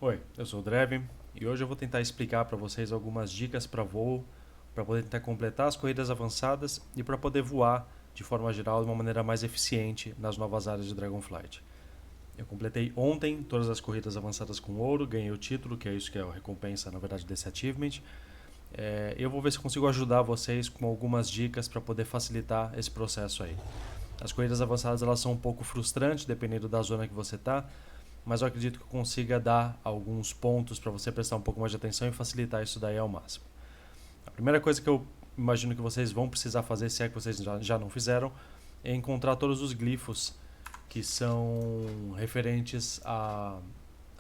Oi, eu sou o Drev e hoje eu vou tentar explicar para vocês algumas dicas para voo, para poder tentar completar as corridas avançadas e para poder voar de forma geral de uma maneira mais eficiente nas novas áreas de Dragonflight. Eu completei ontem todas as corridas avançadas com ouro, ganhei o título, que é isso que é a recompensa, na verdade, desse achievement. Eu vou ver se consigo ajudar vocês com algumas dicas para poder facilitar esse processo aí. As corridas avançadas elas são um pouco frustrantes, dependendo da zona que você está, mas eu acredito que eu consiga dar alguns pontos para você prestar um pouco mais de atenção e facilitar isso daí ao máximo. A primeira coisa que eu imagino que vocês vão precisar fazer, se é que vocês já não fizeram, é encontrar todos os glifos que são referentes à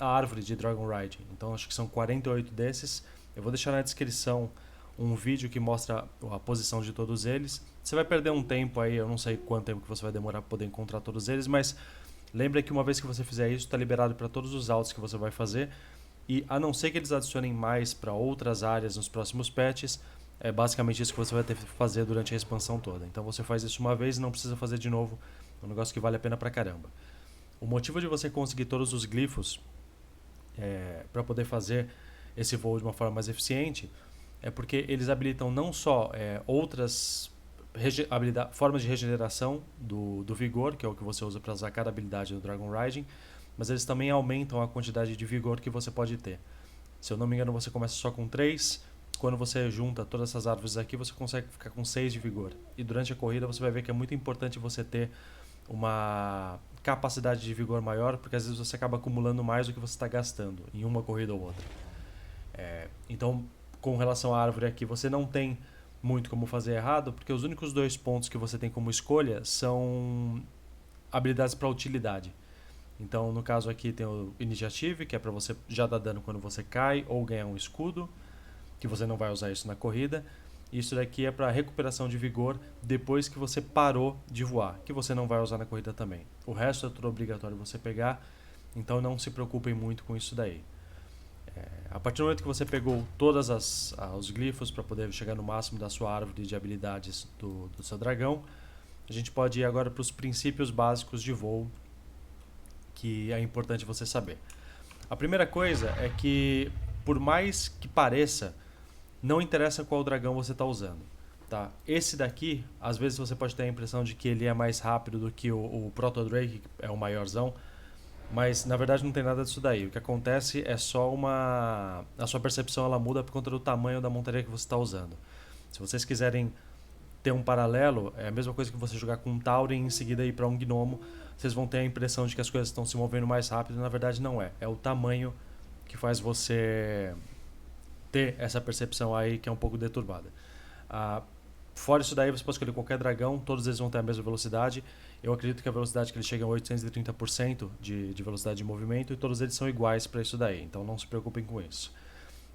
árvore de Dragon Riding. Então acho que são 48 desses. Eu vou deixar na descrição um vídeo que mostra a posição de todos eles. Você vai perder um tempo aí, eu não sei quanto tempo que você vai demorar para poder encontrar todos eles, mas lembra que uma vez que você fizer isso, está liberado para todos os altos que você vai fazer. E a não ser que eles adicionem mais para outras áreas nos próximos patches, é basicamente isso que você vai ter que fazer durante a expansão toda. Então você faz isso uma vez e não precisa fazer de novo. É um negócio que vale a pena pra caramba. O motivo de você conseguir todos os glifos para poder fazer esse voo de uma forma mais eficiente é porque eles habilitam não só outras formas de regeneração do vigor, que é o que você usa para usar cada habilidade do Dragon Riding, mas eles também aumentam a quantidade de vigor que você pode ter. Se eu não me engano, você começa só com 3. Quando você junta todas essas árvores aqui, você consegue ficar com 6 de vigor. E durante a corrida você vai ver que é muito importante você ter uma capacidade de vigor maior, porque às vezes você acaba acumulando mais do que você está gastando em uma corrida ou outra. Então, com relação à árvore aqui, você não tem muito como fazer errado, porque os únicos dois pontos que você tem como escolha são habilidades para utilidade. Então, no caso aqui tem o Initiative, que é para você já dar dano quando você cai ou ganhar um escudo, que você não vai usar isso na corrida. Isso daqui é para recuperação de vigor depois que você parou de voar, que você não vai usar na corrida também. O resto é tudo obrigatório você pegar, então não se preocupem muito com isso daí. A partir do momento que você pegou todos os glifos para poder chegar no máximo da sua árvore de habilidades do seu dragão, a gente pode ir agora para os princípios básicos de voo, que é importante você saber. A primeira coisa é que, por mais que pareça, não interessa qual dragão você está usando. Tá? Esse daqui, às vezes você pode ter a impressão de que ele é mais rápido do que o Proto Drake, que é o maiorzão, mas na verdade não tem nada disso daí. O que acontece é só uma... A sua percepção ela muda por conta do tamanho da montaria que você está usando. Se vocês quiserem ter um paralelo, é a mesma coisa que você jogar com um Tauren e em seguida ir para um Gnomo, vocês vão ter a impressão de que as coisas estão se movendo mais rápido, na verdade não é. É o tamanho que faz você ter essa percepção aí que é um pouco deturbada. Fora isso daí, você pode escolher qualquer dragão, todos eles vão ter a mesma velocidade. Eu acredito que a velocidade que eles chegam é 830% de velocidade de movimento e todos eles são iguais para isso daí, então não se preocupem com isso.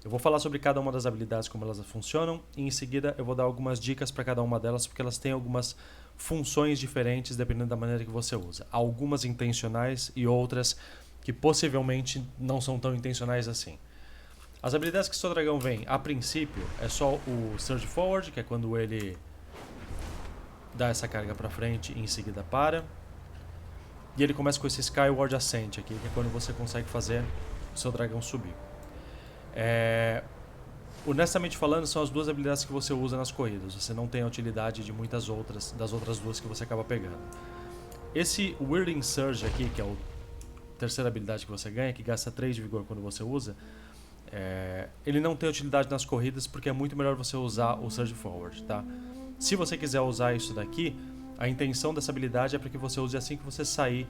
Eu vou falar sobre cada uma das habilidades, como elas funcionam, e em seguida eu vou dar algumas dicas para cada uma delas, porque elas têm algumas funções diferentes dependendo da maneira que você usa. Algumas intencionais e outras que possivelmente não são tão intencionais assim. As habilidades que o seu dragão vem, a princípio, é só o Surge Forward, que é quando ele dá essa carga pra frente e em seguida para. E ele começa com esse Skyward Ascent aqui, que é quando você consegue fazer o seu dragão subir. Honestamente falando, são as duas habilidades que você usa nas corridas. Você não tem a utilidade de muitas outras, das outras duas que você acaba pegando. Esse Whirling Surge aqui, que é a terceira habilidade que você ganha, que gasta 3 de vigor quando você usa, ele não tem utilidade nas corridas porque é muito melhor você usar o Surge Forward, tá? Se você quiser usar isso daqui, a intenção dessa habilidade é para que você use assim que você sair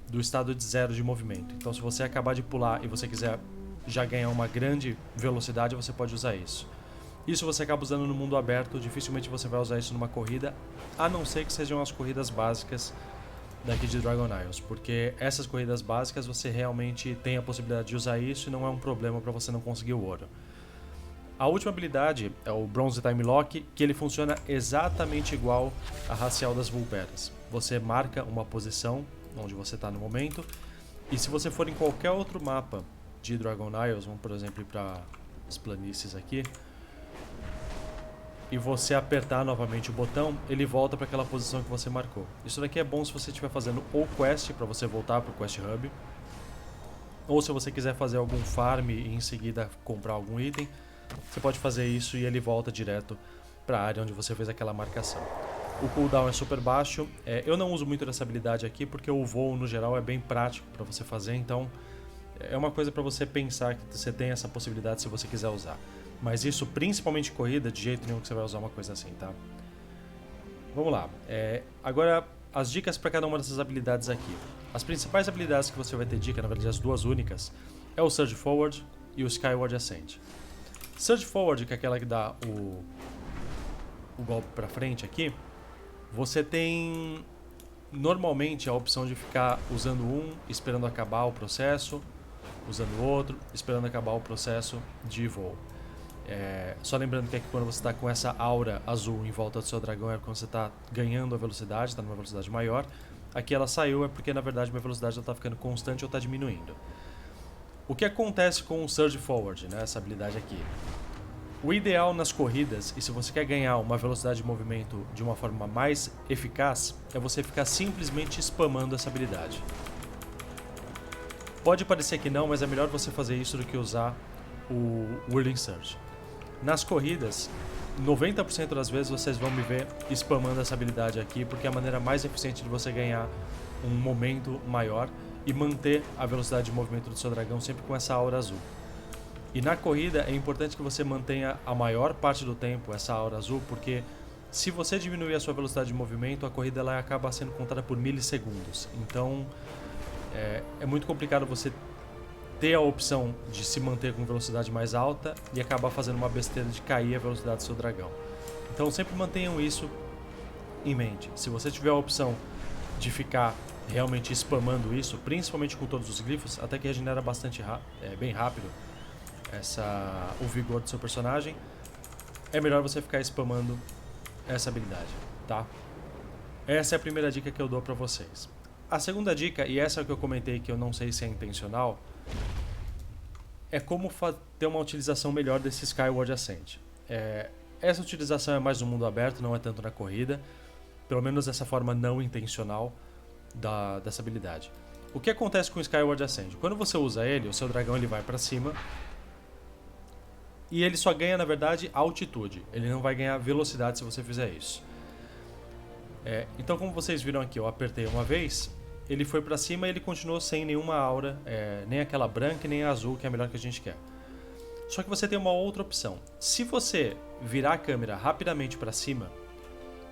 do estado de 0 de movimento. Então se você acabar de pular e você quiser já ganhar uma grande velocidade, você pode usar isso. Isso você acaba usando no mundo aberto, dificilmente você vai usar isso numa corrida, a não ser que sejam as corridas básicas daqui de Dragon Isles, porque essas corridas básicas você realmente tem a possibilidade de usar isso e não é um problema para você não conseguir o ouro. A última habilidade é o Bronze Time Lock, que ele funciona exatamente igual à Racial das Vulperas. Você marca uma posição onde você está no momento, e se você for em qualquer outro mapa de Dragon Isles, vamos por exemplo ir para as planícies aqui, e você apertar novamente o botão, ele volta para aquela posição que você marcou. Isso daqui é bom se você estiver fazendo ou quest, para você voltar para o Quest Hub, ou se você quiser fazer algum farm e em seguida comprar algum item, você pode fazer isso e ele volta direto para a área onde você fez aquela marcação. O cooldown é super baixo, eu não uso muito dessa habilidade aqui porque o voo no geral é bem prático para você fazer, então é uma coisa para você pensar que você tem essa possibilidade se você quiser usar. Mas isso, principalmente corrida, de jeito nenhum que você vai usar uma coisa assim, tá? Vamos lá. Agora, as dicas para cada uma dessas habilidades aqui. As principais habilidades que você vai ter dica, na verdade as duas únicas, é o Surge Forward e o Skyward Ascent. Surge Forward, que é aquela que dá o golpe para frente aqui, você tem normalmente a opção de ficar usando um, esperando acabar o processo, usando o outro, esperando acabar o processo de voo. Só lembrando que aqui quando você está com essa aura azul em volta do seu dragão é quando você está ganhando a velocidade, está numa velocidade maior. Aqui ela saiu é porque na verdade minha velocidade está ficando constante ou está diminuindo. O que acontece com o Surge Forward, né, essa habilidade aqui? O ideal nas corridas, e se você quer ganhar uma velocidade de movimento de uma forma mais eficaz, é você ficar simplesmente spamando essa habilidade. Pode parecer que não, mas é melhor você fazer isso do que usar o Whirling Surge. Nas corridas, 90% das vezes vocês vão me ver spamando essa habilidade aqui, porque é a maneira mais eficiente de você ganhar um momento maior e manter a velocidade de movimento do seu dragão sempre com essa aura azul. E na corrida é importante que você mantenha a maior parte do tempo essa aura azul, porque se você diminuir a sua velocidade de movimento, a corrida ela acaba sendo contada por milissegundos. Então é muito complicado você ter a opção de se manter com velocidade mais alta e acabar fazendo uma besteira de cair a velocidade do seu dragão. Então sempre mantenham isso em mente. Se você tiver a opção de ficar realmente spamando isso, principalmente com todos os glifos, até que regenera bastante bem rápido o vigor do seu personagem, é melhor você ficar spamando essa habilidade, tá? Essa é a primeira dica que eu dou pra vocês. A segunda dica, e essa é o que eu comentei que eu não sei se é intencional, é como ter uma utilização melhor desse Skyward Ascent. Essa utilização é mais no mundo aberto, não é tanto na corrida, pelo menos dessa forma não intencional dessa habilidade. O que acontece com o Skyward Ascent? Quando você usa ele, o seu dragão ele vai pra cima e ele só ganha, na verdade, altitude. Ele não vai ganhar velocidade se você fizer isso. Então, como vocês viram aqui, eu apertei uma vez, ele foi pra cima e ele continuou sem nenhuma aura, nem aquela branca nem a azul, que é a melhor que a gente quer. Só que você tem uma outra opção. Se você virar a câmera rapidamente pra cima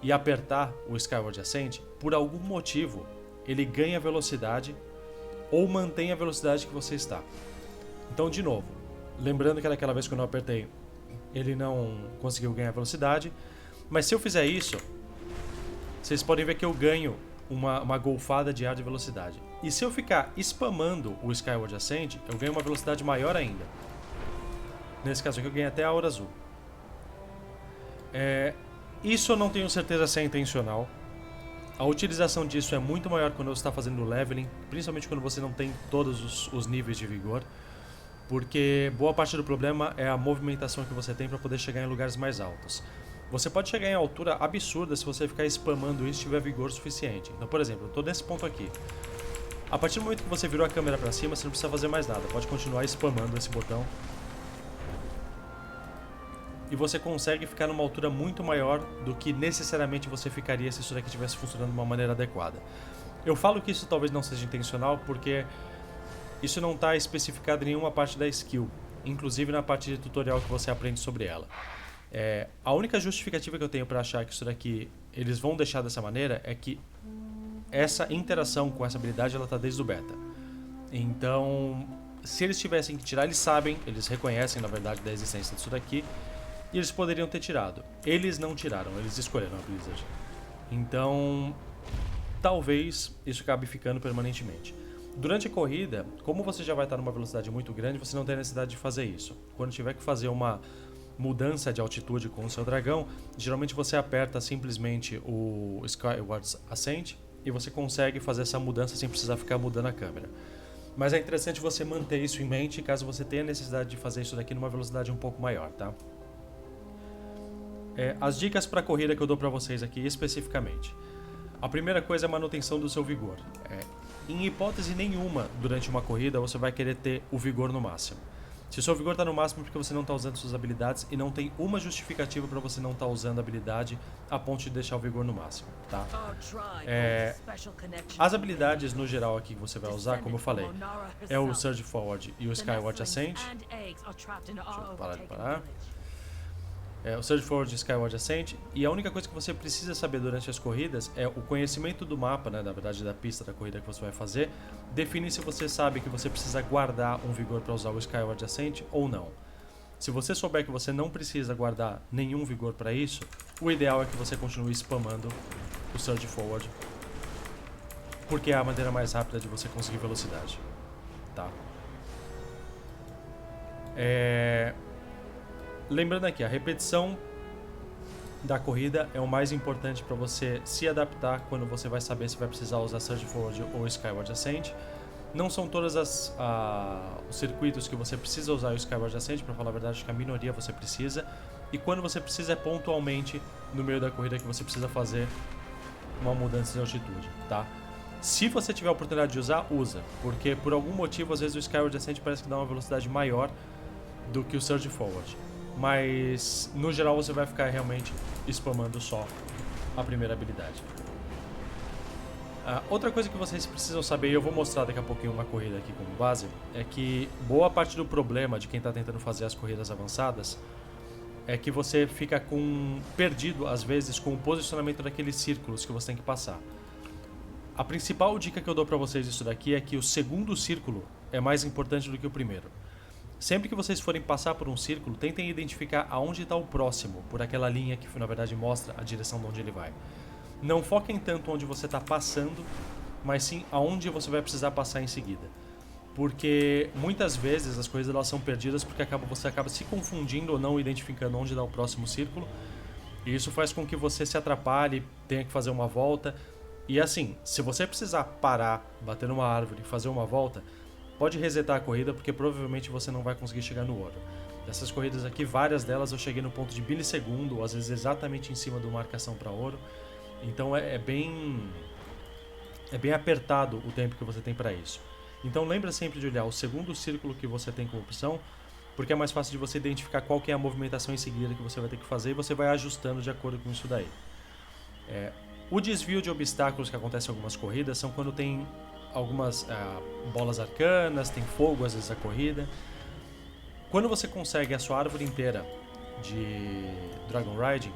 e apertar o Skyward Ascent, por algum motivo, ele ganha velocidade ou mantém a velocidade que você está. Então, de novo, lembrando que daquela vez quando eu apertei, ele não conseguiu ganhar velocidade, mas se eu fizer isso, vocês podem ver que eu ganho uma golfada de ar de velocidade. E se eu ficar spamando o Skyward Ascent, eu ganho uma velocidade maior ainda. Nesse caso aqui eu ganho até a aura azul. Isso eu não tenho certeza se é intencional. A utilização disso é muito maior quando você está fazendo leveling, principalmente quando você não tem todos os níveis de vigor, porque boa parte do problema é a movimentação que você tem para poder chegar em lugares mais altos. Você pode chegar em altura absurda se você ficar spamando isso e tiver vigor suficiente. Então, por exemplo, eu estou nesse ponto aqui. A partir do momento que você virou a câmera para cima, você não precisa fazer mais nada, pode continuar spamando esse botão. E você consegue ficar numa altura muito maior do que necessariamente você ficaria se isso daqui estivesse funcionando de uma maneira adequada. Eu falo que isso talvez não seja intencional porque isso não está especificado em nenhuma parte da skill, inclusive na parte de tutorial que você aprende sobre ela. A única justificativa que eu tenho para achar que isso daqui eles vão deixar dessa maneira é que essa interação com essa habilidade ela está desde o beta. Então, se eles tivessem que tirar, eles sabem, eles reconhecem na verdade da existência disso daqui. E eles poderiam ter tirado. Eles não tiraram, eles escolheram a Blizzard. Então, talvez isso acabe ficando permanentemente. Durante a corrida, como você já vai estar numa velocidade muito grande, você não tem necessidade de fazer isso. Quando tiver que fazer uma mudança de altitude com o seu dragão, geralmente você aperta simplesmente o Skyward Ascent e você consegue fazer essa mudança sem precisar ficar mudando a câmera. Mas é interessante você manter isso em mente caso você tenha necessidade de fazer isso daqui numa velocidade um pouco maior, tá? As dicas para corrida que eu dou para vocês aqui especificamente. A primeira coisa é a manutenção do seu vigor. em hipótese nenhuma, durante uma corrida, você vai querer ter o vigor no máximo. Se o seu vigor está no máximo é porque você não está usando suas habilidades e não tem uma justificativa para você não estar usando a habilidade a ponto de deixar o vigor no máximo, tá? As habilidades no geral aqui que você vai usar, como eu falei, é o Surge Forward e o Skyward Ascent. Deixa eu parar de parar. O Surge Forward e Skyward Ascent, e a única coisa que você precisa saber durante as corridas é o conhecimento do mapa, né, na verdade da pista da corrida que você vai fazer, define se você sabe que você precisa guardar um vigor para usar o Skyward Ascent ou não. Se você souber que você não precisa guardar nenhum vigor para isso, o ideal é que você continue spamando o Surge Forward, porque é a maneira mais rápida de você conseguir velocidade, tá? Lembrando aqui, a repetição da corrida é o mais importante para você se adaptar quando você vai saber se vai precisar usar Surge Forward ou Skyward Ascent. Não são todos os circuitos que você precisa usar o Skyward Ascent, para falar a verdade, acho que a minoria você precisa. E quando você precisa é pontualmente no meio da corrida que você precisa fazer uma mudança de altitude, tá? Se você tiver a oportunidade de usar, usa, porque por algum motivo às vezes o Skyward Ascent parece que dá uma velocidade maior do que o Surge Forward. Mas no geral você vai ficar realmente spamando só a primeira habilidade. Outra coisa que vocês precisam saber, e eu vou mostrar daqui a pouquinho uma corrida aqui como base, é que boa parte do problema de quem está tentando fazer as corridas avançadas é que você fica perdido às vezes com o posicionamento daqueles círculos que você tem que passar. A principal dica que eu dou para vocês disso daqui é que o segundo círculo é mais importante do que o primeiro. Sempre que vocês forem passar por um círculo, tentem identificar aonde está o próximo, por aquela linha que na verdade mostra a direção de onde ele vai. Não foquem tanto onde você está passando, mas sim aonde você vai precisar passar em seguida. Porque muitas vezes as coisas elas são perdidas porque você acaba se confundindo ou não identificando onde dá o próximo círculo. E isso faz com que você se atrapalhe, tenha que fazer uma volta. E assim, se você precisar parar, bater numa árvore e fazer uma volta, pode resetar a corrida, porque provavelmente você não vai conseguir chegar no ouro. Dessas corridas aqui, várias delas eu cheguei no ponto de milissegundo, ou às vezes exatamente em cima da marcação para ouro. Então é bem apertado o tempo que você tem para isso. Então lembra sempre de olhar o segundo círculo que você tem como opção, porque é mais fácil de você identificar qual que é a movimentação em seguida que você vai ter que fazer e você vai ajustando de acordo com isso daí. O desvio de obstáculos que acontece em algumas corridas são quando tem algumas bolas arcanas, tem fogo às vezes a corrida. Quando você consegue a sua árvore inteira de Dragon Riding,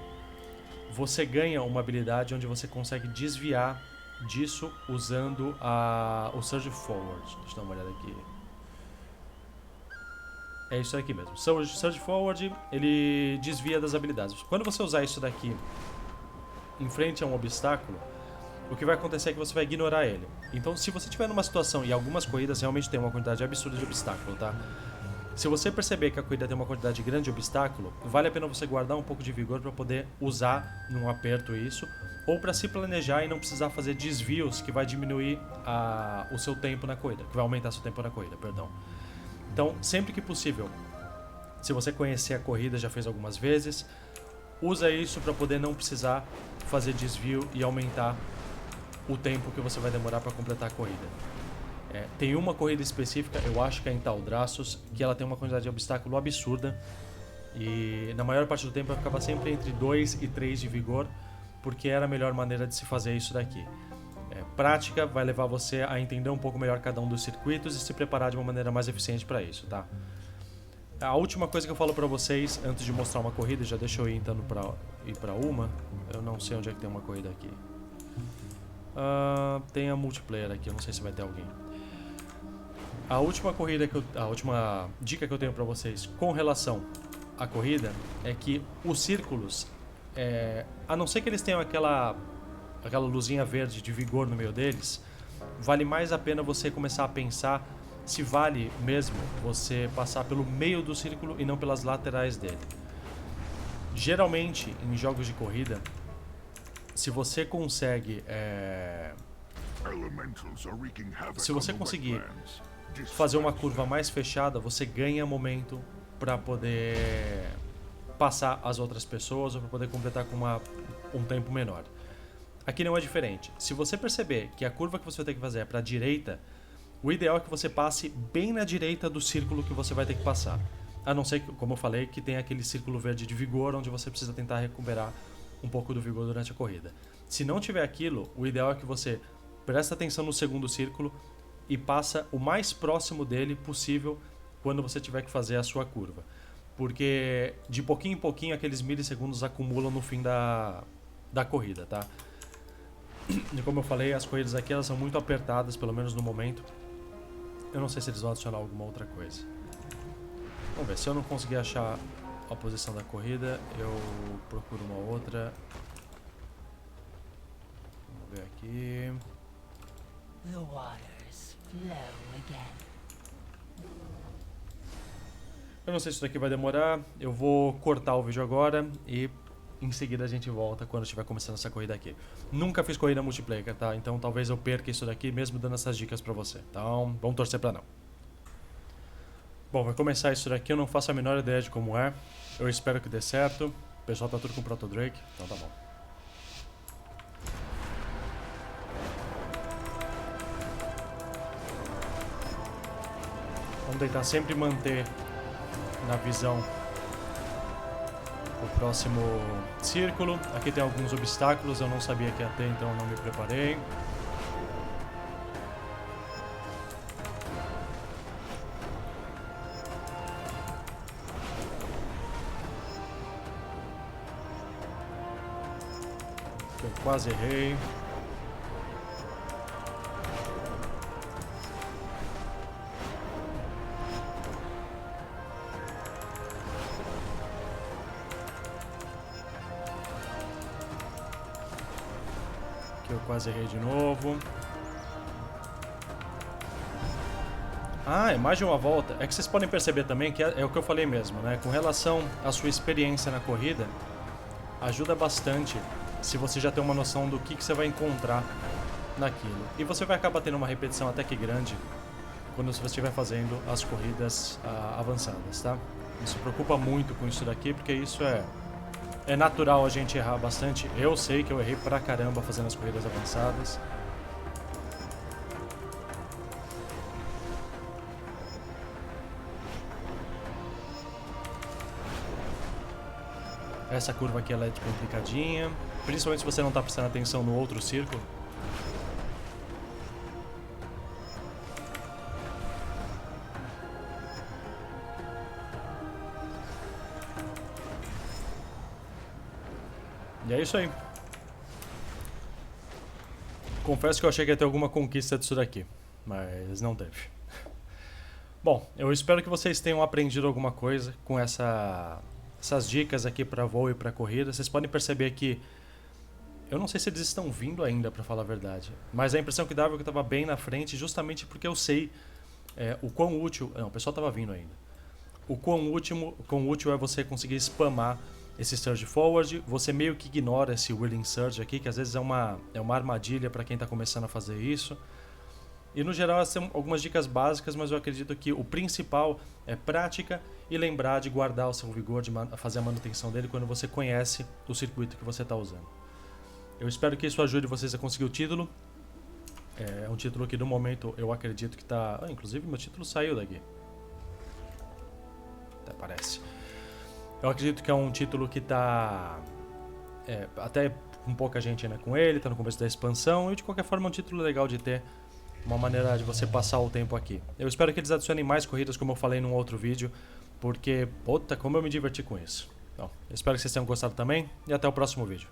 você ganha uma habilidade onde você consegue desviar disso usando o Surge Forward. Deixa eu dar uma olhada aqui. É isso aqui mesmo. Surge Forward, ele desvia das habilidades. Quando você usar isso daqui em frente a um obstáculo, o que vai acontecer é que você vai ignorar ele. Então, se você estiver numa situação, e algumas corridas realmente tem uma quantidade absurda de obstáculo, tá? Se você perceber que a corrida tem uma quantidade grande de obstáculo, vale a pena você guardar um pouco de vigor para poder usar num aperto isso, ou para se planejar e não precisar fazer desvios que vai diminuir o seu tempo na corrida, que vai aumentar seu tempo na corrida, perdão. Então, sempre que possível, se você conhecer a corrida, já fez algumas vezes, usa isso para poder não precisar fazer desvio e aumentar o tempo que você vai demorar para completar a corrida. Tem uma corrida específica, eu acho que é em Taldrassos, que ela tem uma quantidade de obstáculo absurda e na maior parte do tempo vai ficar sempre entre 2 e 3 de vigor, porque era a melhor maneira de se fazer isso daqui. Prática vai levar você a entender um pouco melhor cada um dos circuitos e se preparar de uma maneira mais eficiente para isso, tá? A última coisa que eu falo para vocês antes de mostrar uma corrida, já deixa eu ir então para uma, eu não sei onde é que tem uma corrida aqui. Tem a multiplayer aqui, eu não sei se vai ter alguém. A última dica que eu tenho para vocês com relação à corrida é que os círculos, a não ser que eles tenham aquela luzinha verde de vigor no meio deles, vale mais a pena você começar a pensar se vale mesmo você passar pelo meio do círculo e não pelas laterais dele. Geralmente, em jogos de corrida, se você consegue fazer uma curva mais fechada, você ganha momento para poder passar as outras pessoas ou para poder completar com um tempo menor. aqui não é diferente. Se você perceber que a curva que você vai ter que fazer é para a direita, o ideal é que você passe bem na direita do círculo que você vai ter que passar. A não ser que, como eu falei, que tem aquele círculo verde de vigor, onde você precisa tentar recuperar um pouco do vigor durante a corrida. Se não tiver aquilo, o ideal é que você preste atenção no segundo círculo e passa o mais próximo dele possível quando você tiver que fazer a sua curva. Porque de pouquinho em pouquinho aqueles milissegundos acumulam no fim da corrida, tá? E como eu falei, as corridas aqui elas são muito apertadas, pelo menos no momento. Eu não sei se eles vão adicionar alguma outra coisa. Vamos ver, se eu não conseguir achar a posição da corrida, eu procuro uma outra. Vamos ver aqui. The waters flow again. Eu não sei se isso daqui vai demorar, eu vou cortar o vídeo agora e em seguida a gente volta quando estiver começando essa corrida aqui. Nunca fiz corrida multiplayer, tá? Então talvez eu perca isso daqui mesmo dando essas dicas pra você. Então, vamos torcer pra não. Bom, vai começar isso daqui, eu não faço a menor ideia de como é. Eu espero que dê certo. O pessoal tá tudo com Proto Drake, então tá bom. Vamos tentar sempre manter na visão o próximo círculo. Aqui tem alguns obstáculos, eu não sabia que ia ter, então eu não me preparei. Eu quase errei. Eu quase errei de novo. Ah, é mais de uma volta. É que vocês podem perceber também que é o que eu falei mesmo, né? Com relação à sua experiência na corrida, ajuda bastante se você já tem uma noção do que você vai encontrar naquilo. E você vai acabar tendo uma repetição até que grande quando você estiver fazendo as corridas avançadas, tá? Não se preocupa muito com isso daqui, porque isso é natural a gente errar bastante. Eu sei que eu errei pra caramba fazendo as corridas avançadas. Essa curva aqui ela é complicadinha, principalmente se você não tá prestando atenção no outro círculo. E é isso aí. Confesso que eu achei que ia ter alguma conquista disso daqui, mas não teve. Bom, eu espero que vocês tenham aprendido alguma coisa com essas dicas aqui para voo e para corrida. Vocês podem perceber que eu não sei se eles estão vindo ainda, para falar a verdade, mas a impressão que dava é que eu estava bem na frente, justamente porque eu sei o quão útil... Não, o pessoal estava vindo ainda. O quão útil é você conseguir spamar esse Surge Forward. Você meio que ignora esse Wheeling Surge aqui, que às vezes é uma armadilha para quem está começando a fazer isso. E no geral são algumas dicas básicas, mas eu acredito que o principal é prática e lembrar de guardar o seu vigor, de fazer a manutenção dele quando você conhece o circuito que você está usando. Eu espero que isso ajude vocês a conseguir o título. É um título que no momento eu acredito que está... inclusive meu título saiu daqui. Até parece. Eu acredito que é um título que está até com pouca gente ainda com ele, está no começo da expansão, e de qualquer forma é um título legal de ter, uma maneira de você passar o tempo aqui. Eu espero que eles adicionem mais corridas, como eu falei num outro vídeo, porque, puta, como eu me diverti com isso. Então, eu espero que vocês tenham gostado também, e até o próximo vídeo.